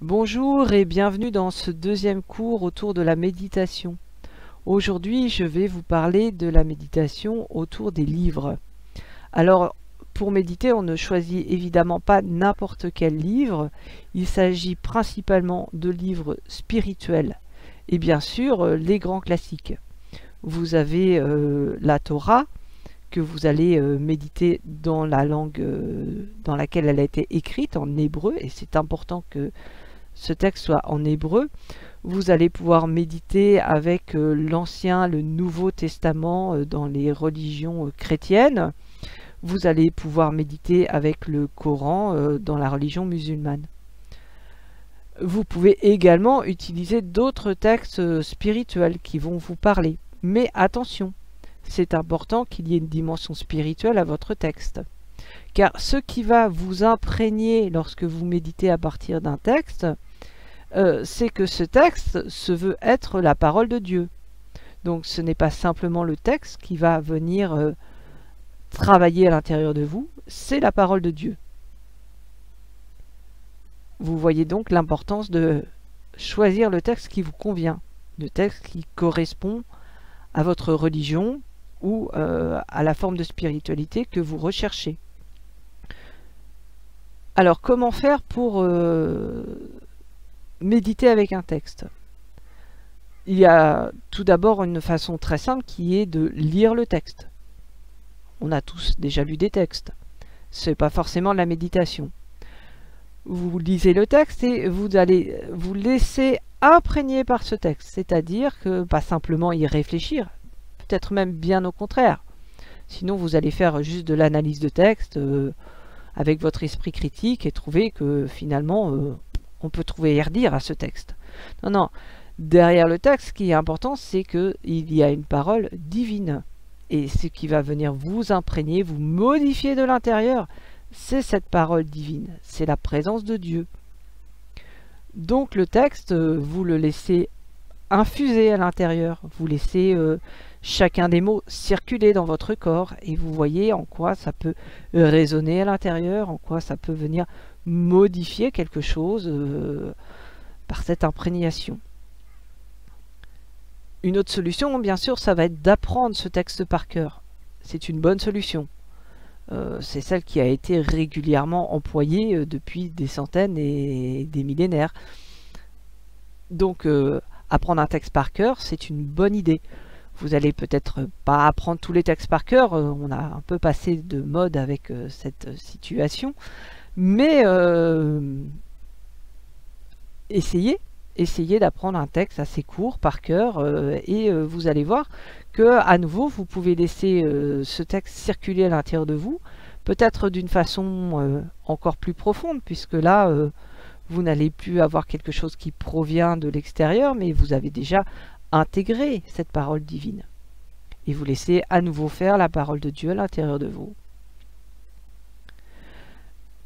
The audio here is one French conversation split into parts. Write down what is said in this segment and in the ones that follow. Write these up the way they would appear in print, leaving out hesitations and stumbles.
Bonjour et bienvenue dans ce deuxième cours autour de la méditation. Aujourd'hui, je vais vous parler de la méditation autour des livres. Alors, pour méditer, on ne choisit évidemment pas n'importe quel livre. Il s'agit principalement de livres spirituels et bien sûr les grands classiques. Vous avez la Torah, que vous allez méditer dans la langue dans laquelle elle a été écrite, en hébreu, et c'est important que ce texte soit en hébreu. Vous allez pouvoir méditer avec l'Ancien, le Nouveau Testament dans les religions chrétiennes. Vous allez pouvoir méditer avec le Coran dans la religion musulmane. Vous pouvez également utiliser d'autres textes spirituels qui vont vous parler. Mais attention, c'est important qu'il y ait une dimension spirituelle à votre texte. Car ce qui va vous imprégner lorsque vous méditez à partir d'un texte, c'est que ce texte se veut être la parole de Dieu. Donc ce n'est pas simplement le texte qui va venir travailler à l'intérieur de vous, c'est la parole de Dieu. Vous voyez donc l'importance de choisir le texte qui vous convient, le texte qui correspond à votre religion ou à la forme de spiritualité que vous recherchez. Alors, comment faire pour méditer avec un texte? Il y a tout d'abord une façon très simple qui est de lire le texte. On a tous déjà lu des textes. Ce n'est pas forcément de la méditation. Vous lisez le texte et vous allez vous laisser imprégner par ce texte, c'est-à-dire que pas simplement y réfléchir, peut-être même bien au contraire. Sinon, vous allez faire juste de l'analyse de texte avec votre esprit critique et trouver que finalement, on peut trouver à redire à ce texte. Non, non. Derrière le texte, ce qui est important, c'est qu'il y a une parole divine. Et ce qui va venir vous imprégner, vous modifier de l'intérieur, c'est cette parole divine. C'est la présence de Dieu. Donc le texte, vous le laissez infuser à l'intérieur. Vous laissez chacun des mots circuler dans votre corps et vous voyez en quoi ça peut résonner à l'intérieur, en quoi ça peut venir modifier quelque chose par cette imprégnation. Une autre solution, bien sûr, ça va être d'apprendre ce texte par cœur. C'est une bonne solution. C'est celle qui a été régulièrement employée depuis des centaines et des millénaires. Donc, apprendre un texte par cœur, c'est une bonne idée. Vous allez peut-être pas apprendre tous les textes par cœur, on a un peu passé de mode avec cette situation, mais essayez d'apprendre un texte assez court par cœur et vous allez voir que à nouveau vous pouvez laisser ce texte circuler à l'intérieur de vous, peut-être d'une façon encore plus profonde, puisque là vous n'allez plus avoir quelque chose qui provient de l'extérieur, mais vous avez déjà intégré cette parole divine. Et vous laissez à nouveau faire la parole de Dieu à l'intérieur de vous.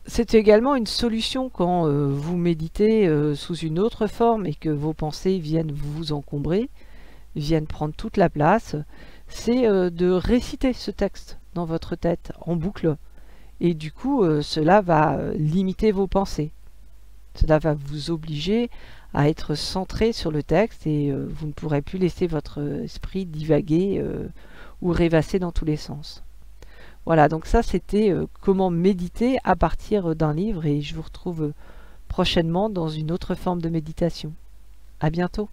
C'est également une solution quand vous méditez sous une autre forme et que vos pensées viennent vous encombrer, viennent prendre toute la place, c'est de réciter ce texte dans votre tête en boucle. Et du coup, cela va limiter vos pensées. Cela va vous obliger à être centré sur le texte et vous ne pourrez plus laisser votre esprit divaguer ou rêvasser dans tous les sens. Voilà, donc ça c'était comment méditer à partir d'un livre et je vous retrouve prochainement dans une autre forme de méditation. À bientôt.